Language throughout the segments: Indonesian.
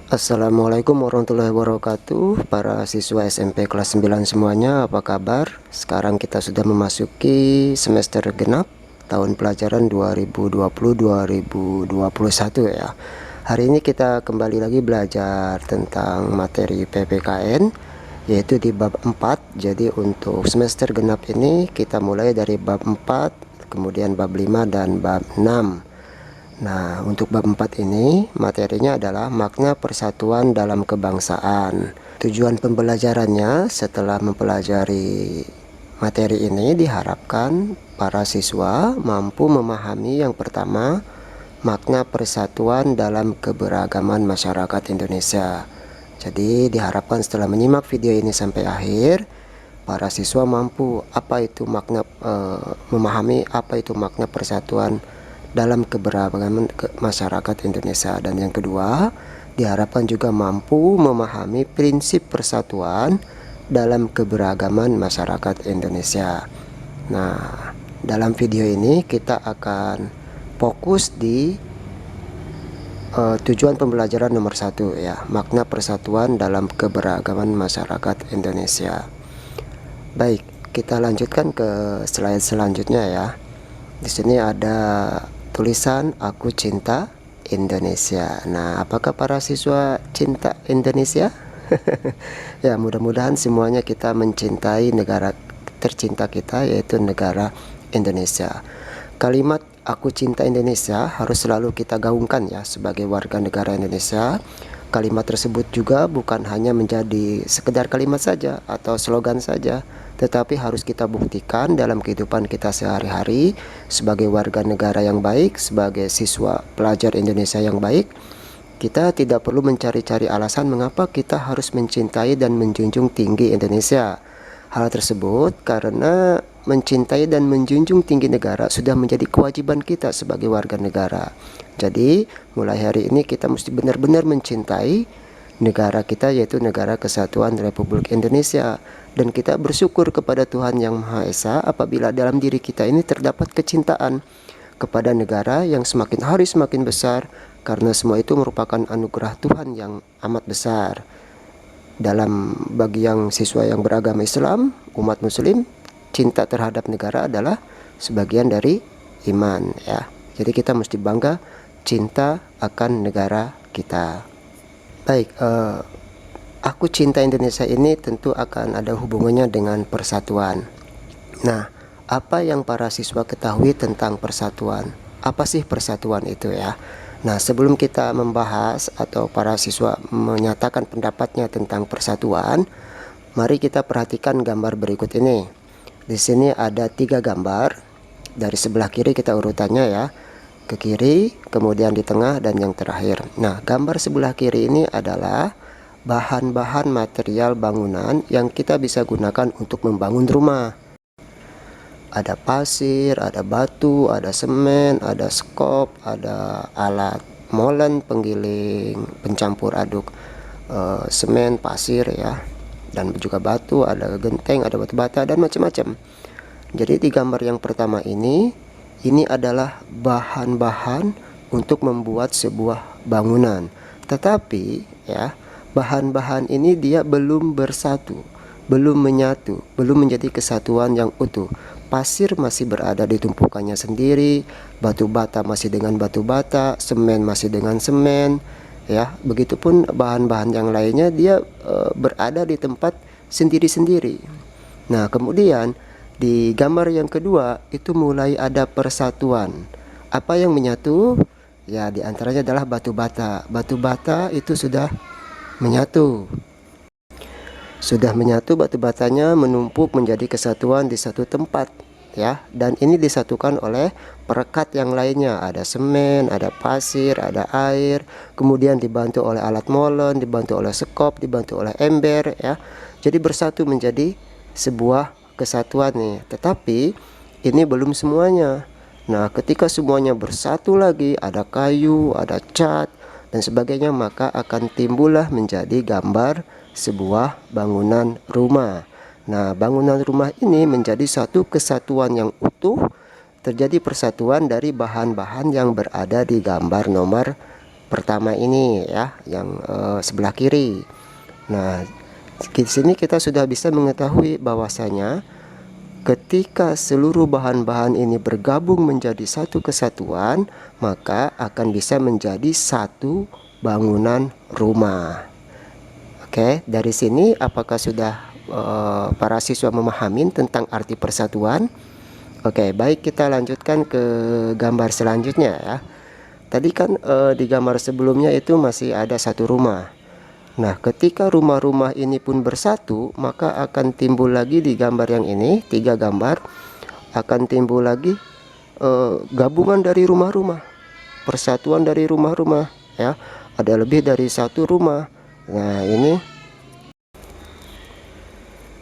Assalamualaikum warahmatullahi wabarakatuh. Para siswa SMP kelas 9 semuanya, apa kabar? Sekarang kita sudah memasuki semester genap tahun pelajaran 2020-2021 ya. Hari ini kita kembali lagi belajar tentang materi PPKN, yaitu di bab 4. Jadi untuk semester genap ini kita mulai dari bab 4, kemudian bab 5 dan bab 6. Nah, untuk bab 4 ini materinya adalah makna persatuan dalam kebangsaan. Tujuan pembelajarannya setelah mempelajari materi ini diharapkan para siswa mampu memahami yang pertama, makna persatuan dalam keberagaman masyarakat Indonesia. Jadi diharapkan setelah menyimak video ini sampai akhir, para siswa mampu memahami apa itu makna persatuan dalam keberagaman masyarakat Indonesia. Dan yang kedua, diharapkan juga mampu memahami prinsip persatuan dalam keberagaman masyarakat Indonesia. Nah, dalam video ini kita akan fokus di tujuan pembelajaran nomor 1 ya, makna persatuan dalam keberagaman masyarakat Indonesia. Baik, kita lanjutkan ke slide selanjutnya ya. Di sini ada tulisan "Aku cinta Indonesia". Nah, apakah para siswa cinta Indonesia? Ya, mudah-mudahan semuanya kita mencintai negara tercinta kita, yaitu negara Indonesia. Kalimat "Aku cinta Indonesia" harus selalu kita gaungkan ya sebagai warga negara Indonesia. Kalimat tersebut juga bukan hanya menjadi sekedar kalimat saja atau slogan saja, tetapi harus kita buktikan dalam kehidupan kita sehari-hari sebagai warga negara yang baik, sebagai siswa pelajar Indonesia yang baik. Kita tidak perlu mencari-cari alasan mengapa kita harus mencintai dan menjunjung tinggi Indonesia. Hal tersebut karena mencintai dan menjunjung tinggi negara sudah menjadi kewajiban kita sebagai warga negara. Jadi mulai hari ini kita mesti benar-benar mencintai negara kita, yaitu Negara Kesatuan Republik Indonesia. Dan kita bersyukur kepada Tuhan Yang Maha Esa apabila dalam diri kita ini terdapat kecintaan kepada negara yang semakin hari semakin besar, karena semua itu merupakan anugerah Tuhan yang amat besar. Bagi yang siswa yang beragama Islam, umat muslim, cinta terhadap negara adalah sebagian dari iman ya. Jadi kita mesti bangga cinta akan negara kita. Baik, aku cinta Indonesia ini tentu akan ada hubungannya dengan persatuan. Nah, apa yang para siswa ketahui tentang persatuan? Apa sih persatuan itu ya? Nah, sebelum kita membahas atau para siswa menyatakan pendapatnya tentang persatuan, mari kita perhatikan gambar berikut ini. Di sini ada 3 gambar. Dari sebelah kiri kita urutannya ya. Ke kiri, kemudian di tengah, dan yang terakhir. Nah, gambar sebelah kiri ini adalah bahan-bahan material bangunan yang kita bisa gunakan untuk membangun rumah. Ada pasir, ada batu, ada semen, ada skop, ada alat molen penggiling, pencampur aduk semen, pasir ya, dan juga batu, ada genteng, ada batu bata, dan macam-macam. Jadi di gambar yang pertama ini adalah bahan-bahan untuk membuat sebuah bangunan. Tetapi ya, bahan-bahan ini dia belum bersatu, belum menyatu, belum menjadi kesatuan yang utuh. Pasir masih berada di tumpukannya sendiri, batu bata masih dengan batu bata, semen masih dengan semen ya. Begitupun bahan-bahan yang lainnya dia berada di tempat sendiri-sendiri. Nah, kemudian di gambar yang kedua itu mulai ada persatuan. Apa yang menyatu? Ya, diantaranya adalah batu bata. Batu bata itu sudah menyatu. Batu batanya menumpuk menjadi kesatuan di satu tempat ya, dan ini disatukan oleh perekat yang lainnya. Ada semen, ada pasir, ada air, kemudian dibantu oleh alat molen, dibantu oleh sekop, dibantu oleh ember ya. Jadi bersatu menjadi sebuah kesatuan nih. Tetapi ini belum semuanya. Nah, ketika semuanya bersatu lagi, ada kayu, ada cat dan sebagainya, maka akan timbullah menjadi gambar sebuah bangunan rumah. Nah, bangunan rumah ini menjadi satu kesatuan yang utuh, terjadi persatuan dari bahan-bahan yang berada di gambar nomor pertama ini ya, yang sebelah kiri. Nah, di sini kita sudah bisa mengetahui bahwasanya ketika seluruh bahan-bahan ini bergabung menjadi satu kesatuan, maka akan bisa menjadi satu bangunan rumah. Oke, dari sini apakah sudah para siswa memahami tentang arti persatuan? Oke, baik, kita lanjutkan ke gambar selanjutnya ya. Tadi kan di gambar sebelumnya itu masih ada satu rumah. Nah, ketika rumah-rumah ini pun bersatu, maka akan timbul lagi di gambar yang ini, 3 gambar, akan timbul lagi gabungan dari rumah-rumah, persatuan dari rumah-rumah ya. Ada lebih dari satu rumah.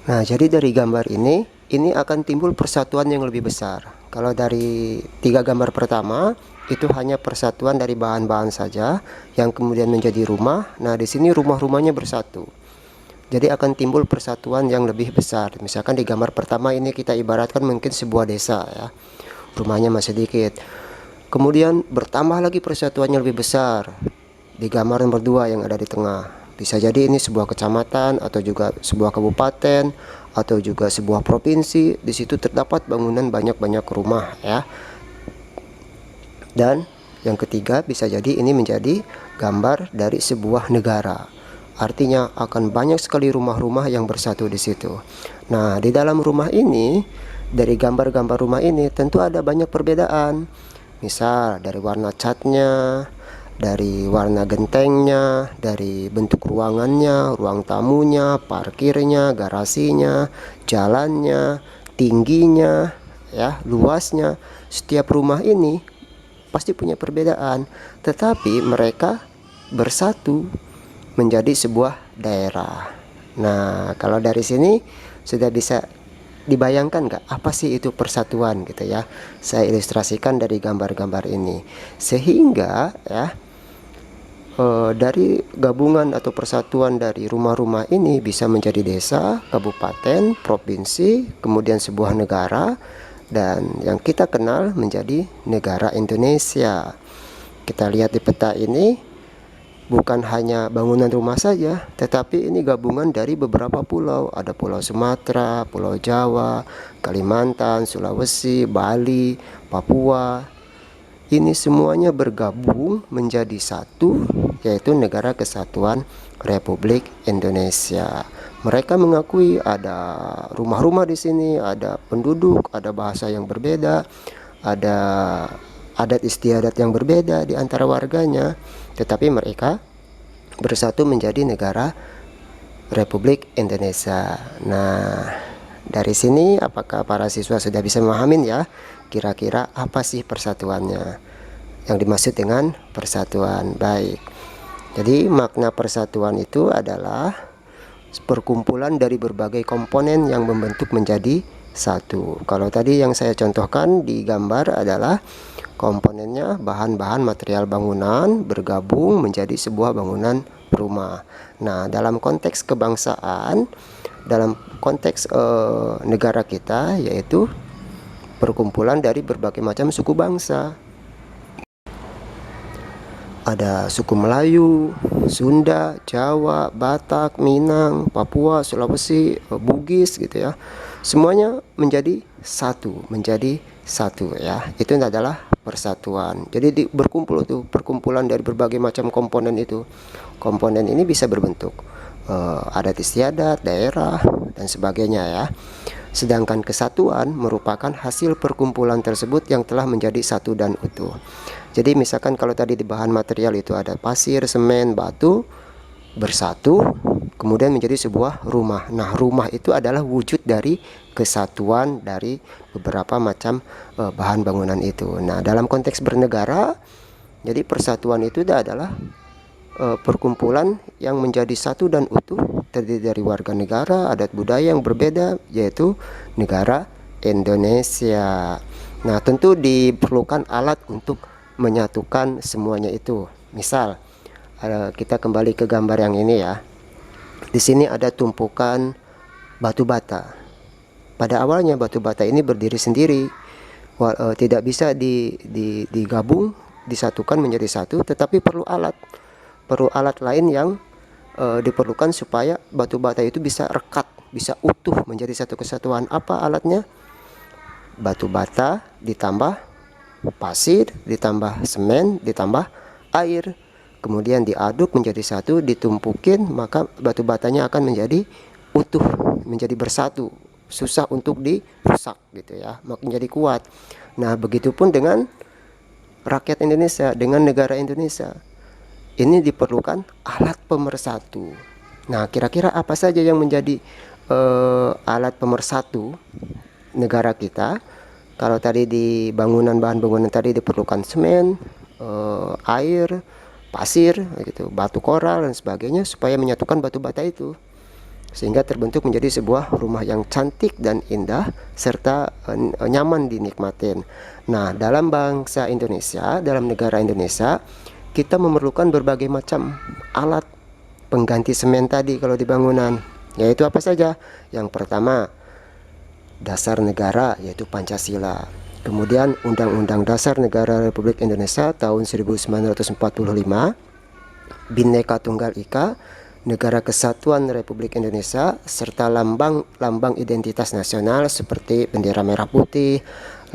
Nah, jadi dari gambar ini akan timbul persatuan yang lebih besar. Kalau dari 3 gambar pertama itu hanya persatuan dari bahan-bahan saja yang kemudian menjadi rumah. Nah, di sini rumah-rumahnya bersatu. Jadi akan timbul persatuan yang lebih besar. Misalkan di gambar pertama ini kita ibaratkan mungkin sebuah desa ya. Rumahnya masih sedikit. Kemudian bertambah lagi persatuannya lebih besar di gambar nomor 2 yang ada di tengah. Bisa jadi ini sebuah kecamatan atau juga sebuah kabupaten atau juga sebuah provinsi. Di situ terdapat bangunan banyak-banyak rumah ya. Dan yang ketiga bisa jadi ini menjadi gambar dari sebuah negara. Artinya akan banyak sekali rumah-rumah yang bersatu di situ. Nah, di dalam rumah ini, dari gambar-gambar rumah ini tentu ada banyak perbedaan. Misal dari warna catnya, dari warna gentengnya, dari bentuk ruangannya, ruang tamunya, parkirnya, garasinya, jalannya, tingginya, ya, luasnya. Setiap rumah ini pasti punya perbedaan, tetapi mereka bersatu menjadi sebuah daerah. Nah, kalau dari sini sudah bisa dibayangkan nggak apa sih itu persatuan gitu ya. Saya ilustrasikan dari gambar-gambar ini sehingga ya dari gabungan atau persatuan dari rumah-rumah ini bisa menjadi desa, kabupaten, provinsi, kemudian sebuah negara, dan yang kita kenal menjadi negara Indonesia. Kita lihat di peta ini, bukan hanya bangunan rumah saja, tetapi ini gabungan dari beberapa pulau. Ada Pulau Sumatera, Pulau Jawa, Kalimantan, Sulawesi, Bali, Papua. Ini semuanya bergabung menjadi satu, yaitu Negara Kesatuan Republik Indonesia. Mereka mengakui ada rumah-rumah di sini, ada penduduk, ada bahasa yang berbeda, ada adat istiadat yang berbeda di antara warganya, tetapi mereka bersatu menjadi Negara Republik Indonesia. Nah, dari sini apakah para siswa sudah bisa memahami ya kira-kira apa sih persatuannya, yang dimaksud dengan persatuan? Baik, jadi makna persatuan itu adalah perkumpulan dari berbagai komponen yang membentuk menjadi satu. Kalau tadi yang saya contohkan di gambar adalah komponennya bahan-bahan material bangunan bergabung menjadi sebuah bangunan rumah. Nah, dalam konteks kebangsaan, dalam konteks negara kita, yaitu perkumpulan dari berbagai macam suku bangsa. Ada suku Melayu, Sunda, Jawa, Batak, Minang, Papua, Sulawesi, Bugis gitu ya. Semuanya menjadi satu ya. Itu adalah persatuan. Jadi berkumpul itu, perkumpulan dari berbagai macam komponen itu. Komponen ini bisa berbentuk adat istiadat, daerah, dan sebagainya ya. Sedangkan kesatuan merupakan hasil perkumpulan tersebut yang telah menjadi satu dan utuh. Jadi misalkan kalau tadi di bahan material itu ada pasir, semen, batu, bersatu kemudian menjadi sebuah rumah. Nah, rumah itu adalah wujud dari kesatuan dari beberapa macam bahan bangunan itu. Nah, dalam konteks bernegara, jadi persatuan itu adalah perkumpulan yang menjadi satu dan utuh, terdiri dari warga negara, adat budaya yang berbeda, yaitu negara Indonesia. Nah, tentu diperlukan alat untuk menyatukan semuanya itu. Misal, kita kembali ke gambar yang ini ya. Di sini ada tumpukan batu bata. Pada awalnya batu bata ini berdiri sendiri, tidak bisa digabung disatukan menjadi satu, tetapi perlu alat lain yang diperlukan supaya batu bata itu bisa rekat, bisa utuh menjadi satu kesatuan. Apa alatnya? Batu bata ditambah pasir, ditambah semen, ditambah air, kemudian diaduk menjadi satu, ditumpukin, maka batu batanya akan menjadi utuh, menjadi bersatu, susah untuk dirusak gitu ya, makin jadi kuat. Nah, begitupun dengan rakyat Indonesia, dengan negara Indonesia. Ini diperlukan alat pemersatu. Nah, kira-kira apa saja yang menjadi alat pemersatu negara kita? Kalau tadi di bangunan, bahan bangunan tadi diperlukan semen, air, pasir, gitu, batu koral dan sebagainya supaya menyatukan batu bata itu, sehingga terbentuk menjadi sebuah rumah yang cantik dan indah serta nyaman dinikmatin. Nah, dalam bangsa Indonesia, dalam negara Indonesia, kita memerlukan berbagai macam alat pengganti semen tadi kalau di bangunan. Yaitu apa saja? Yang pertama, dasar negara, yaitu Pancasila. Kemudian Undang-Undang Dasar Negara Republik Indonesia tahun 1945, Bhinneka Tunggal Ika, Negara Kesatuan Republik Indonesia, serta lambang identitas nasional seperti bendera merah putih,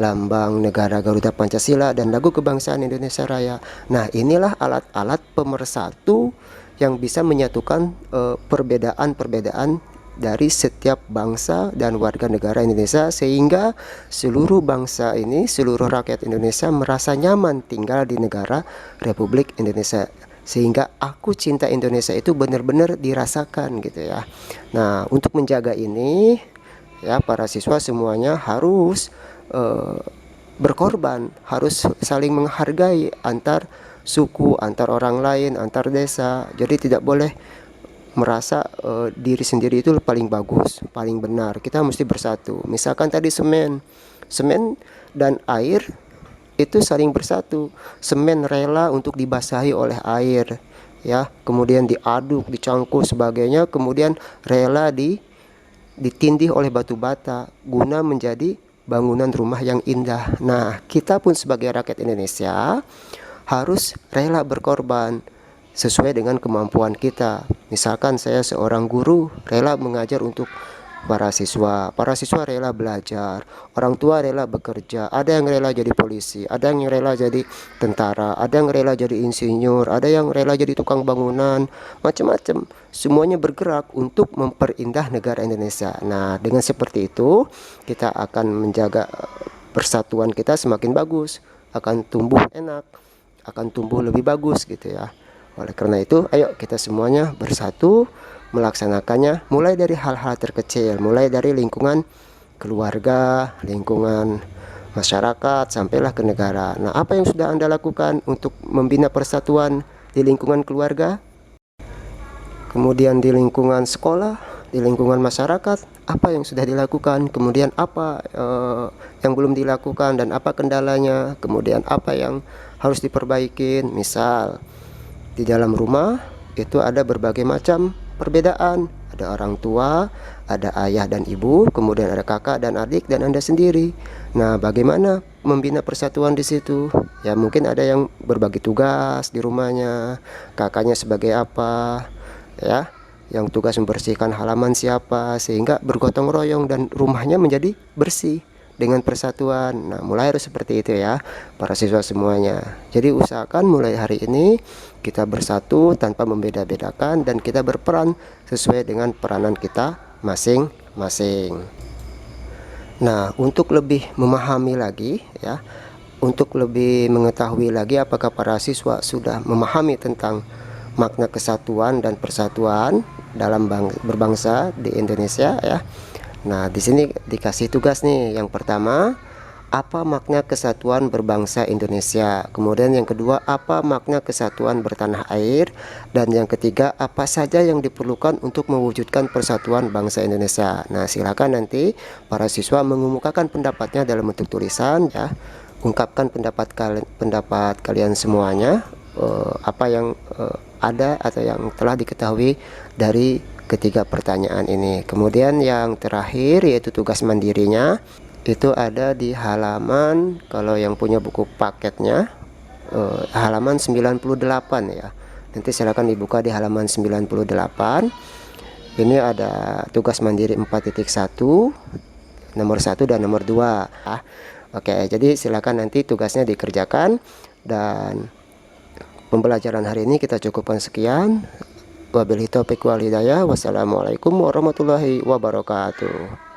lambang negara Garuda Pancasila, dan lagu kebangsaan Indonesia Raya. Nah, inilah alat-alat pemersatu yang bisa menyatukan perbedaan-perbedaan dari setiap bangsa dan warga negara Indonesia, sehingga seluruh bangsa ini, seluruh rakyat Indonesia merasa nyaman tinggal di negara Republik Indonesia, sehingga aku cinta Indonesia itu benar-benar dirasakan gitu ya. Nah, untuk menjaga ini ya, para siswa semuanya harus berkorban, harus saling menghargai antar suku, antar orang lain, antar desa. Jadi tidak boleh merasa diri sendiri itu paling bagus, paling benar. Kita mesti bersatu. Misalkan tadi semen dan air itu saling bersatu. Semen rela untuk dibasahi oleh air, ya. Kemudian diaduk, dicangkul sebagainya, kemudian rela ditindih oleh batu bata guna menjadi bangunan rumah yang indah. Nah, kita pun sebagai rakyat Indonesia harus rela berkorban sesuai dengan kemampuan kita. Misalkan saya seorang guru rela mengajar untuk para siswa rela belajar, orang tua rela bekerja, ada yang rela jadi polisi, ada yang rela jadi tentara, ada yang rela jadi insinyur, ada yang rela jadi tukang bangunan, macam-macam. Semuanya bergerak untuk memperindah negara Indonesia. Nah, dengan seperti itu kita akan menjaga persatuan kita semakin bagus, akan tumbuh enak, akan tumbuh lebih bagus gitu ya. Oleh karena itu, ayo kita semuanya bersatu melaksanakannya, mulai dari hal-hal terkecil, mulai dari lingkungan keluarga, lingkungan masyarakat, sampailah ke negara. Nah, apa yang sudah Anda lakukan untuk membina persatuan di lingkungan keluarga, kemudian di lingkungan sekolah, di lingkungan masyarakat, apa yang sudah dilakukan, kemudian apa yang belum dilakukan dan apa kendalanya, kemudian apa yang harus diperbaikin. Misal di dalam rumah itu ada berbagai macam perbedaan, ada orang tua, ada ayah dan ibu, kemudian ada kakak dan adik, dan Anda sendiri. Nah, bagaimana membina persatuan di situ? Ya, mungkin ada yang berbagi tugas di rumahnya, kakaknya sebagai apa, ya, yang tugas membersihkan halaman siapa, sehingga bergotong royong dan rumahnya menjadi bersih dengan persatuan. Nah, mulai harus seperti itu ya, para siswa semuanya. Jadi usahakan mulai hari ini kita bersatu tanpa membeda-bedakan, dan kita berperan sesuai dengan peranan kita masing-masing. Nah, untuk lebih memahami lagi ya, untuk lebih mengetahui lagi apakah para siswa sudah memahami tentang makna kesatuan dan persatuan dalam berbangsa di Indonesia ya. Nah, di sini dikasih tugas nih. Yang pertama, apa makna kesatuan berbangsa Indonesia? Kemudian yang kedua, apa makna kesatuan bertanah air? Dan yang ketiga, apa saja yang diperlukan untuk mewujudkan persatuan bangsa Indonesia? Nah, silakan nanti para siswa mengemukakan pendapatnya dalam bentuk tulisan ya. Ungkapkan pendapat kalian semuanya, apa yang ada atau yang telah diketahui dari ketiga pertanyaan ini. Kemudian yang terakhir yaitu tugas mandirinya, itu ada di halaman, kalau yang punya buku paketnya halaman 98 ya. Nanti silakan dibuka di halaman 98. Ini ada tugas mandiri 4.1 nomor 1 dan nomor 2. Oke, jadi silakan nanti tugasnya dikerjakan, dan pembelajaran hari ini kita cukupkan sekian. Wabillahi taufiq wal hidayah. Wassalamualaikum warahmatullahi wabarakatuh.